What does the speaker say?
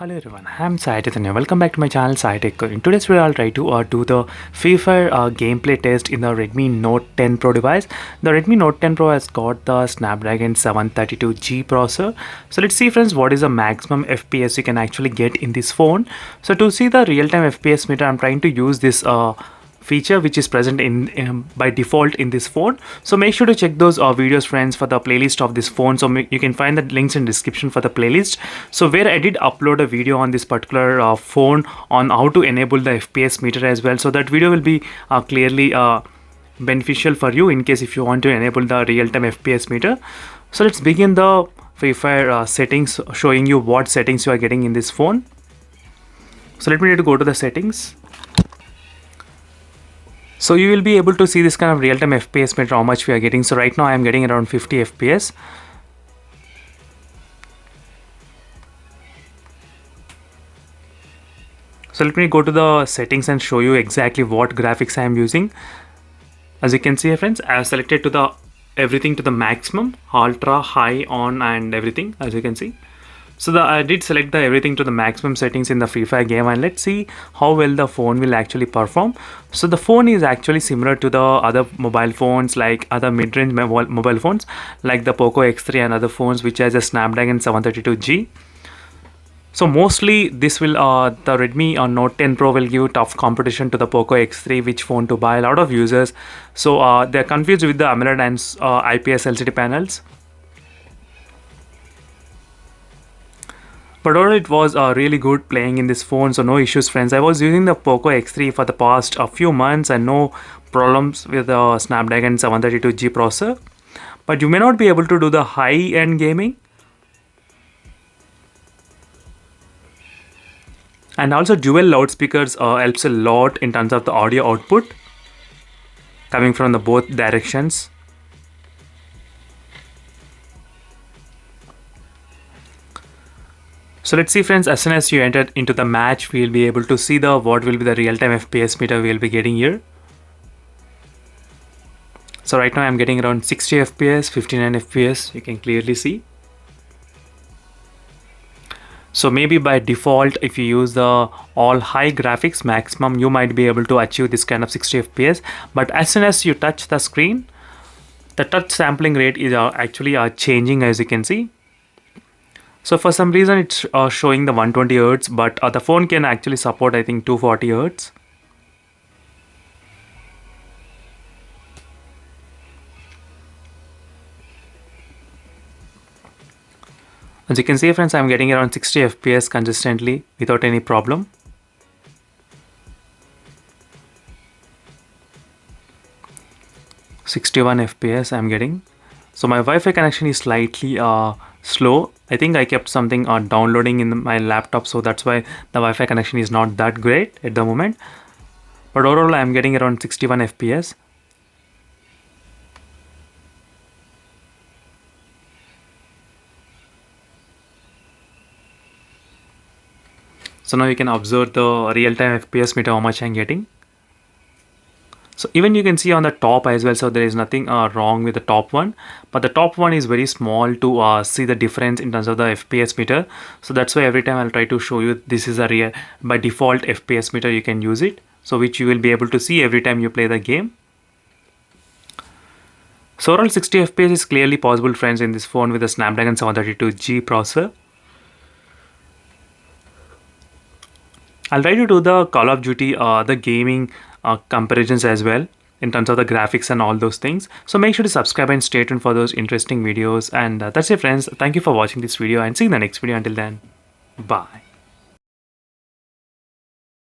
Hello everyone, I'm Sai Chaitanya. Welcome back to my channel Sai Tech Code. In today's video, I'll try to do the Free Fire gameplay test in the Redmi Note 10 Pro device. The Redmi Note 10 Pro has got the Snapdragon 732G processor. So let's see friends, what is the maximum FPS you can actually get in this phone. So to see the real-time FPS meter, I'm trying to use this feature which is present in by default in this phone. So make sure to check those videos friends for the playlist of this phone. So you can find the links in description for the playlist. So where I did upload a video on this particular phone on how to enable the FPS meter as well. So that video will be clearly beneficial for you in case if you want to enable the real-time FPS meter. So let's begin the Free Fire settings, showing you what settings you are getting in this phone. So let me go to the settings. So you will be able to see this kind of real-time FPS meter, how much we are getting. So right now I am getting around 50 FPS. So let me go to the settings and show you exactly what graphics I am using. As you can see friends, I have selected to everything to the maximum, ultra, high, on and everything, as you can see. So I did select everything to the maximum settings in the Free Fire game, and let's see how well the phone will actually perform. So the phone is actually similar to the other mobile phones, like other mid-range mobile phones like the Poco X3 and other phones which has a Snapdragon 732G. So mostly this will the Redmi Note 10 Pro will give tough competition to the Poco X3, which phone to buy. A lot of users, so they're confused with the AMOLED and IPS LCD panels. But overall it was really good playing in this phone, so no issues friends. I was using the Poco X3 for the past few months and no problems with the Snapdragon 732G processor. But you may not be able to do the high-end gaming. And also dual loudspeakers helps a lot in terms of the audio output coming from the both directions. So let's see friends, as soon as you enter into the match, we will be able to see what will be the real-time FPS meter we will be getting here. So right now I'm getting around 60 FPS, 59 FPS, you can clearly see. So maybe by default, if you use the all high graphics maximum, you might be able to achieve this kind of 60 FPS. But as soon as you touch the screen, the touch sampling rate is actually changing, as you can see. So for some reason it's showing the 120 Hz, but the phone can actually support I think 240 Hz. As you can see friends, I'm getting around 60 FPS consistently without any problem. (61 FPS I'm getting). So my Wi-Fi connection is slightly slow. I think I kept something downloading in my laptop, so that's why the Wi-Fi connection is not that great at the moment. But overall I'm getting around 61 FPS. So now you can observe the real-time FPS meter, how much I'm getting. So even you can see on the top as well, so there is nothing wrong with the top one, but the top one is very small to see the difference in terms of the FPS meter. So that's why every time I'll try to show you this is a real by default FPS meter, you can use it, so which you will be able to see every time you play the game. So overall 60 FPS is clearly possible friends in this phone with the Snapdragon 732G processor. I'll try to do the Call of Duty, the gaming comparisons as well in terms of the graphics and all those things. So make sure to subscribe and stay tuned for those interesting videos. And that's it friends. Thank you for watching this video and see you in the next video. Until then, bye.